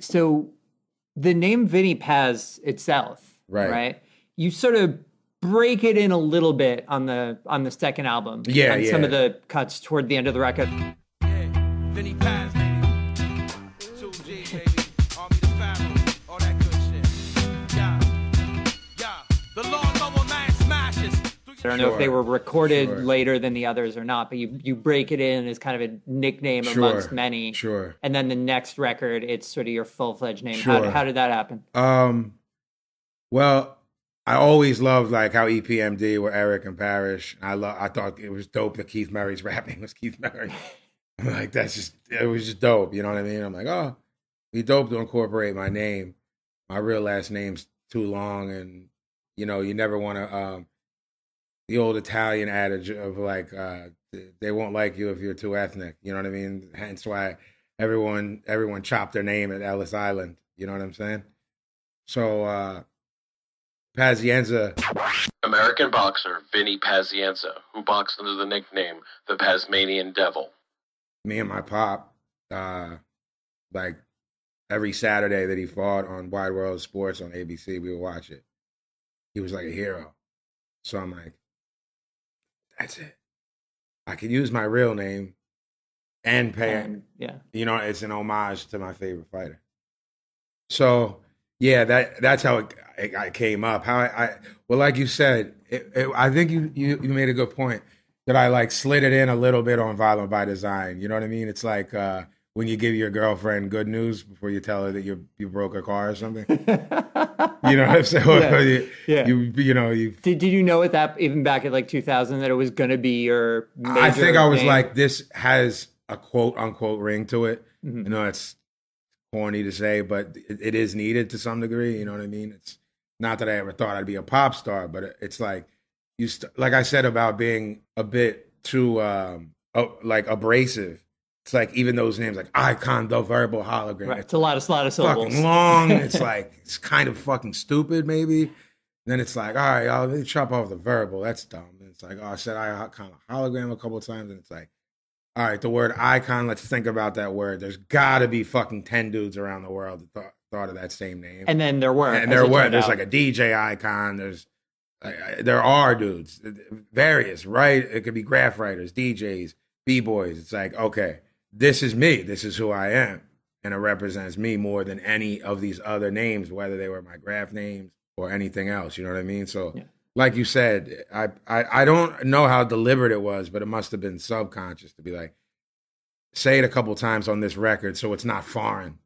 So the name Vinnie Paz itself, Right. right? You sort of break it in a little bit on the second album, Yeah, on some of yeah. the cuts toward the end of the record. Yeah, Vinnie Paz, baby. 2G, baby. Army the Pharaoh, all that good shit. Yeah. The lawnmower man smashes. I don't know if they were recorded Sure. later than the others or not, but you break it in as kind of a nickname Sure. amongst many. Sure. And then the next record, it's sort of your full-fledged name. Sure. How did that happen? Well, I always loved like how EPMD were Eric and Parrish. I thought it was dope that Keith Murray's rapping was Keith Murray. I'm like, it was just dope. You know what I mean? I'm like, oh, be dope to incorporate my name. My real last name's too long, and you know, you never want to. The old Italian adage of like, they won't like you if you're too ethnic. You know what I mean? Hence why everyone chopped their name at Ellis Island. You know what I'm saying? So Pazienza. American boxer Vinnie Pazienza, who boxed under the nickname the Pasmanian Devil. Me and my pop, like every Saturday that he fought on Wide World of Sports on ABC, we would watch it. He was like a hero. So I'm like, that's it. I could use my real name and pay it. Yeah. You know, it's an homage to my favorite fighter. So yeah, that's how it came up. How well, like you said, I think you made a good point that I like slid it in a little bit on Violent by Design. You know what I mean? It's like when you give your girlfriend good news before you tell her that you broke her car or something. You know what I'm saying? Yeah. You Did you know at that, even back at like 2000, that it was going to be your major I think I was name? like, this has a quote unquote ring to it. Mhm. You know, it's corny to say, but it is needed to some degree. You know what I mean? It's not that I ever thought I'd be a pop star, but it's like like I said about being a bit too like abrasive. It's like even those names like Icon, the Verbal Hologram. Right. It's a lot of syllables. Fucking long. It's like it's kind of fucking stupid, maybe. Then it's like, all right, I'll chop off the verbal. That's dumb. And it's like, oh, I said icon hologram a couple of times, and it's like, all right, the word icon. Let's think about that word. There's got to be fucking 10 dudes around the world that thought of that same name. And then there were. And there were. There's like a DJ icon. There are dudes, various, right? It could be graph writers, DJs, b-boys. It's like, okay, this is me. This is who I am, and it represents me more than any of these other names, whether they were my graph names or anything else. You know what I mean? So, like you said, I don't know how deliberate it was, but it must have been subconscious to be like, say it a couple times on this record so it's not foreign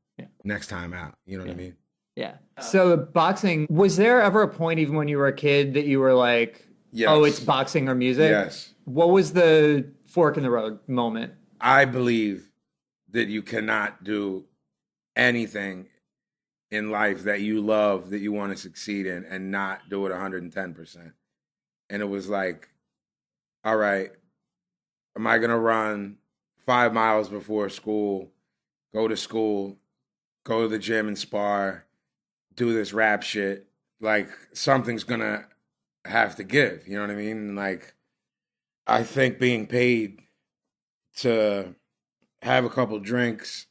next time out. You know what I mean? Yeah. So boxing, was there ever a point, even when you were a kid, that you were like, Yes. oh, it's boxing or music? Yes. What was the fork in the road moment? I believe that you cannot do anything in life that you love, that you want to succeed in, and not do it 110%. And it was like, all right, am I going to run 5 miles before school, go to school, go to the gym and spar, do this rap shit? Like, something's going to have to give, you know what I mean? Like, I think being paid to have a couple drinks,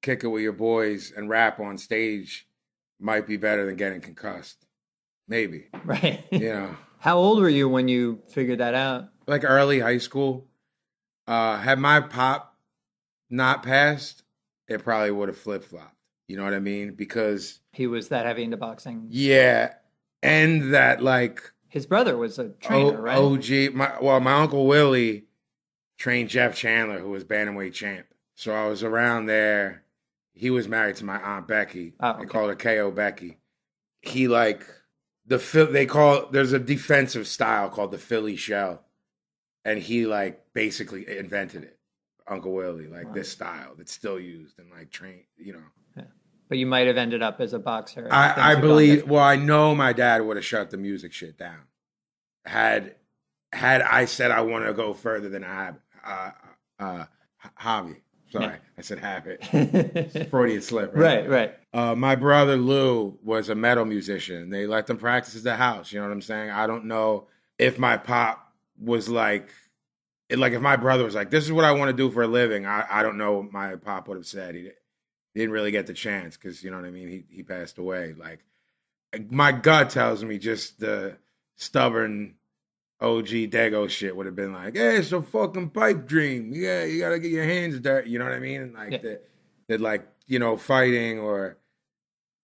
kick it with your boys, and rap on stage might be better than getting concussed. Maybe. Right. You know. How old were you when you figured that out? Like early high school. Had my pop not passed, it probably would have flip-flopped. You know what I mean? Because He was that heavy into boxing. yeah, and that like His brother was a trainer, right? OG. My Uncle Willie trained Jeff Chandler, who was bantamweight champ. So I was around there. He was married to my Aunt Becky. Oh, okay. They called her KO Becky. He like there's a defensive style called the Philly shell. And he like basically invented it. Uncle Willie, like this style that's still used and like trained, you know. Yeah. But you might have ended up as a boxer. I believe, well, I know my dad would have shut the music shit down. Had I said I want to go further than hobby. Sorry, I said habit. Freudian slip. Right. My brother Lou was a metal musician. They let them practice at the house. You know what I'm saying? I don't know if my pop was like if my brother was like, this is what I want to do for a living. I don't know what my pop would have said. He he didn't really get the chance because, you know what I mean? He passed away. Like, my gut tells me just the stubborn OG Dago shit would have been like, hey, it's a fucking pipe dream. Yeah, you got to get your hands dirty. You know what I mean? And like, that like, you know, fighting or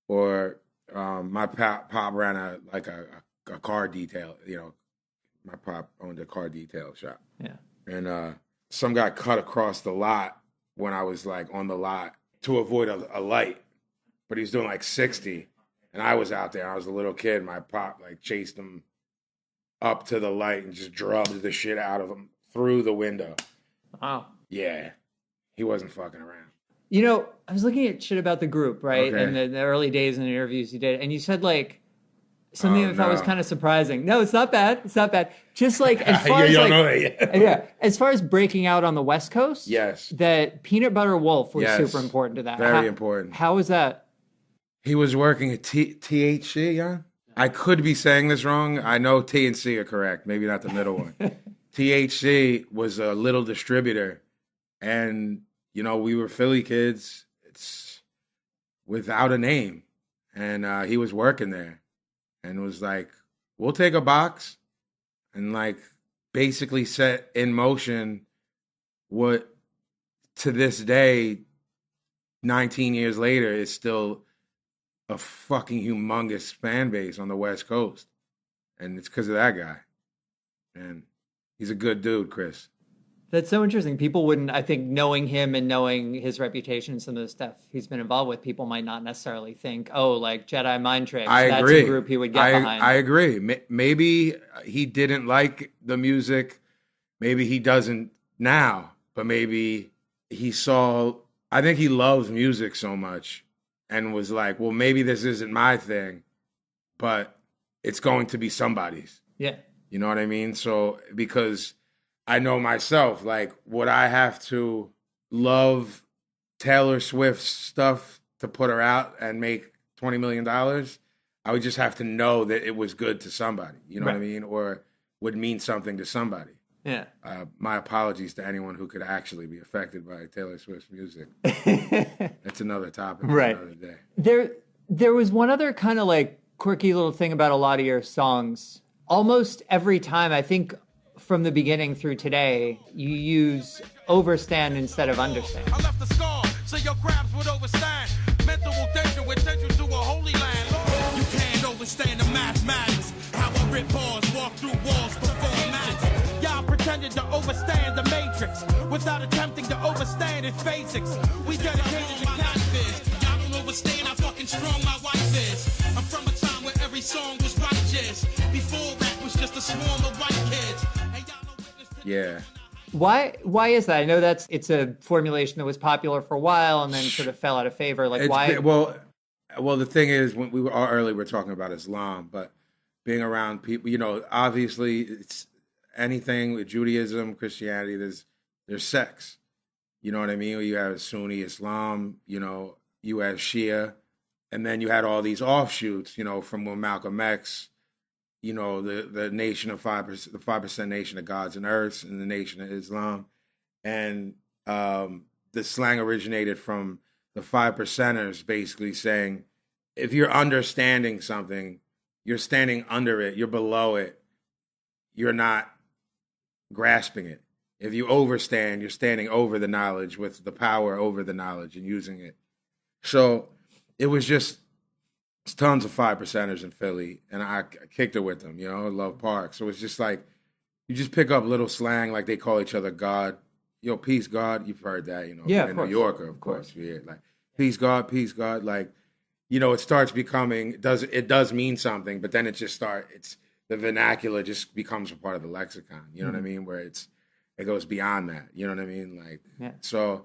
my pop ran a car detail, you know, my pop owned a car detail shop. Yeah. And some guy cut across the lot when I was like on the lot to avoid a light, but he was doing like 60. And I was out there. I was a little kid. My pop like chased him up to the light and just drubbed the shit out of him through the window. Wow. Yeah. He wasn't fucking around. You know, I was looking at shit about the group, right? Okay. And the early days and the interviews you did. And you said like something I thought was no. kind of surprising. No, it's not bad. It's not bad. Just like as You far as don't like, know that yet. yeah, as far as breaking out on the West Coast, Yes. that Peanut Butter Wolf was Yes. super important to that. Very important. How was that? He was working at THC, yeah? I could be saying this wrong. I know T and C are correct. Maybe not the middle one. THC was a little distributor. And, you know, we were Philly kids. It's without a name. And he was working there. And was like, we'll take a box and, like, basically set in motion what, to this day, 19 years later, is still a fucking humongous fan base on the West Coast. And it's because of that guy. And he's a good dude, Chris. That's so interesting. People wouldn't, I think, knowing him and knowing his reputation and some of the stuff he's been involved with, people might not necessarily think, oh, like Jedi mind tricks. I That's agree. a group he would get behind. I agree. Maybe he didn't like the music. Maybe he doesn't now. But maybe he saw, I think he loves music so much and was like, well, maybe this isn't my thing, but it's going to be somebody's. Yeah. You know what I mean? So, because I know myself, like, would I have to love Taylor Swift's stuff to put her out and make $20 million? I would just have to know that it was good to somebody, you know what I mean? Or would mean something to somebody. Yeah. My apologies to anyone who could actually be affected by Taylor Swift's music. That's another topic for another day. There was one other kind of like quirky little thing about a lot of your songs. Almost every time, I think from the beginning through today, you use overstand instead of understand. I left a scar so your crabs would overstand. Mental danger would send you to a holy land. You can't overstand the mathematics. How I rip bars, walk through walls, perform magic. Y'all pretended to overstand the matrix without attempting to overstand its basics. We dedicated to catfish. Y'all don't overstand how fucking strong my wife is. I'm from a time where every song was righteous. Before rap was just a swarm of white kids. And y'all don't witness to Yeah. Why is that? I know it's a formulation that was popular for a while and then sort of fell out of favor. Like, why? Well, the thing is, when we were earlier, we were talking about Islam, but being around people, you know, obviously it's anything with Judaism, Christianity, there's sex. You know what I mean? You have Sunni Islam, you know, you have Shia, and then you had all these offshoots, you know, from when Malcolm X, you know, the nation of 5%, the 5% nation of gods and earths, and the nation of Islam. And the slang originated from the 5%ers basically saying, if you're understanding something, you're standing under it, you're below it, you're not grasping it. If you overstand, you're standing over the knowledge with the power over the knowledge and using it. So it was just tons of 5%ers in Philly, and I kicked it with them, you know, Love Park. So it's just like, you just pick up little slang, like they call each other God. Yo, peace, God. You've heard that, you know. Yeah, in New Yorker, of course. Yeah, like, peace, God. Like, you know, it starts becoming, it does mean something, but then it's the vernacular just becomes a part of the lexicon, you know what I mean? Where it goes beyond that, you know what I mean? Like, so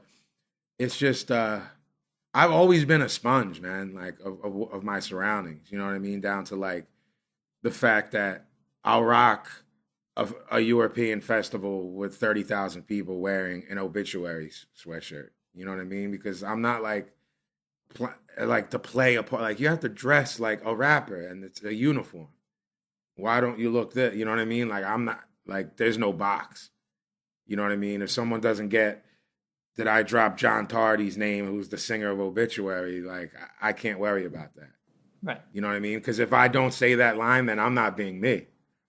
it's just, I've always been a sponge, man, like of my surroundings, you know what I mean? Down to like the fact that I'll rock a European festival with 30,000 people wearing an obituary sweatshirt, you know what I mean? Because I'm not like to play a part, like you have to dress like a rapper and it's a uniform. Why don't you look that, you know what I mean? Like I'm not, like there's no box, you know what I mean? If someone doesn't get that I dropped John Tardy's name, who's the singer of Obituary. Like, I can't worry about that. Right. You know what I mean? Because if I don't say that line, then I'm not being me.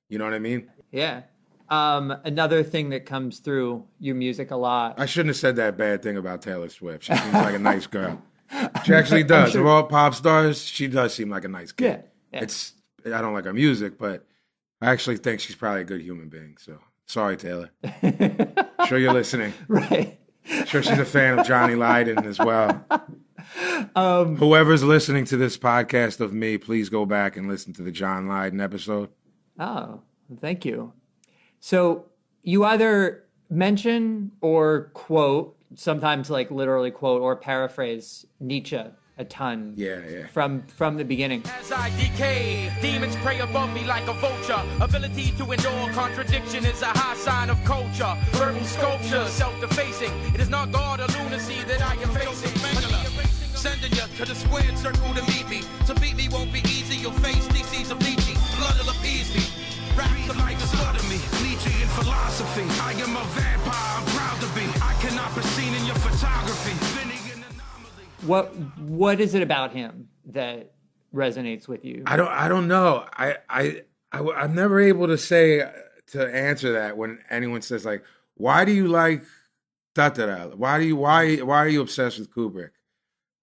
You know what I mean? Yeah. Another thing that comes through your music a lot. I shouldn't have said that bad thing about Taylor Swift. She seems like a nice girl. She actually does. Sure. Of all pop stars, she does seem like a nice kid. Yeah. I don't like her music, but I actually think she's probably a good human being. So sorry, Taylor. Sure you're listening. Right. Sure she's a fan of Johnny Lydon as well. Whoever's listening to this podcast of me, please go back and listen to the John Lydon episode. Oh, thank you. So you either mention or quote, sometimes like literally quote or paraphrase Nietzsche a ton. Yeah. From the beginning. As I decay, demons prey above me like a vulture. Ability to endure contradiction is a high sign of culture. Verbal sculpture, self-defacing. It is not God or lunacy that I am facing. Sending you to the squared circle to meet me. To beat me won't be easy. You'll face theses of Nietzsche. Blood will appease me. Raps might slaughter me. Nietzsche in philosophy. I am a vampire. I'm proud to be. I cannot be seen in your photography. What is it about him that resonates with you? I don't know. I'm never able to answer that when anyone says like, why do you like da da da? Why are you obsessed with Kubrick?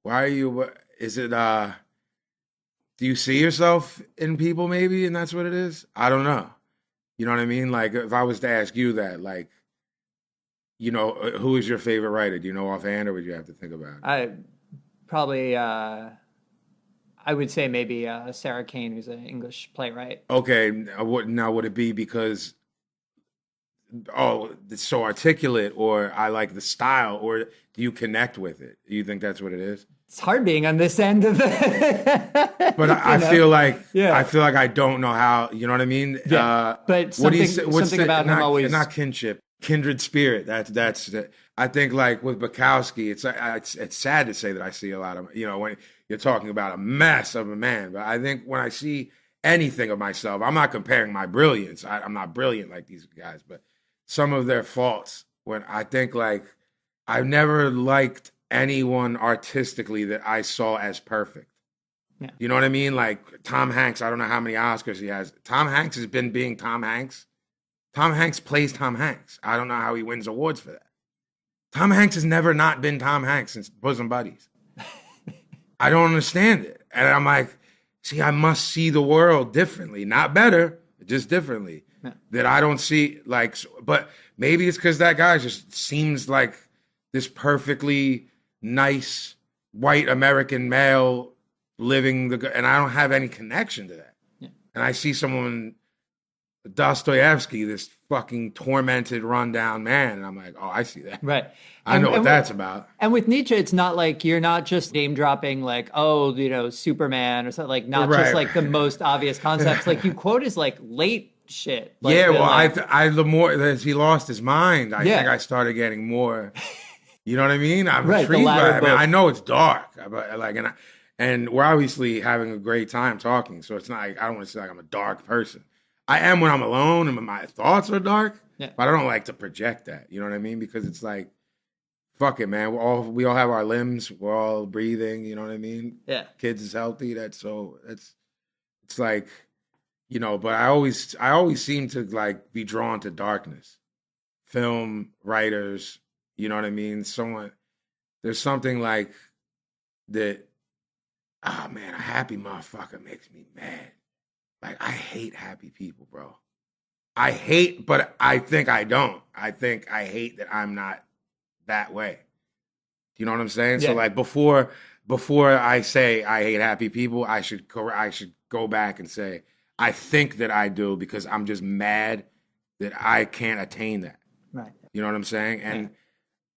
Why are you? Is it? Do you see yourself in people maybe, and that's what it is? I don't know. You know what I mean? Like if I was to ask you that, like, you know, who is your favorite writer? Do you know offhand, or would you have to think about it? I would say maybe Sarah Kane, who's an English playwright. Okay, now would it be because, it's so articulate, or I like the style, or do you connect with it? Do you think that's what it is? It's hard being on this end of it. But I feel like I don't know how, you know what I mean? Yeah. But something about him always... Not kinship, kindred spirit. That's I think like with Bukowski, it's sad to say that I see a lot of, you know, when you're talking about a mess of a man, but I think when I see anything of myself, I'm not comparing my brilliance. I'm not brilliant like these guys, but some of their faults, when I think like I've never liked anyone artistically that I saw as perfect. Yeah. You know what I mean? Like Tom Hanks, I don't know how many Oscars he has. Tom Hanks has been being Tom Hanks. Tom Hanks plays Tom Hanks. I don't know how he wins awards for that. Tom Hanks has never not been Tom Hanks since Bosom Buddies. I don't understand it. And I'm like, see, I must see the world differently. Not better, just differently. Yeah. That I don't see, like, but maybe it's because that guy just seems like this perfectly nice white American male living and I don't have any connection to that. Yeah. And I see someone, Dostoevsky, this fucking tormented, rundown man, and I'm like, oh, I see that. Right. I know what that's about. And with Nietzsche, it's not like you're not just name dropping like, oh, you know, Superman or something, like not just like the most obvious concepts. Like you quote his like late shit. Like, yeah, well, I the more as he lost his mind, I think I started getting more. You know what I mean? I'm intrigued by it. I know it's dark, but like, and we're obviously having a great time talking. So it's not like I don't want to say like I'm a dark person. I am when I'm alone and my thoughts are dark, but I don't like to project that. You know what I mean? Because it's like, fuck it, man. We all have our limbs. We're all breathing. You know what I mean? Yeah. Kids is healthy. It's like, you know. But I always seem to like be drawn to darkness. Film writers. You know what I mean? There's something like that. Oh man, a happy motherfucker makes me mad. Like, I hate happy people, bro. But I think I don't. I think I hate that I'm not that way. You know what I'm saying? Yeah. So, like, before I say I hate happy people, I should go back and say, I think that I do because I'm just mad that I can't attain that. Right. You know what I'm saying? And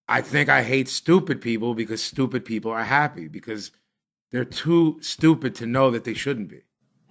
I think I hate stupid people because stupid people are happy because they're too stupid to know that they shouldn't be.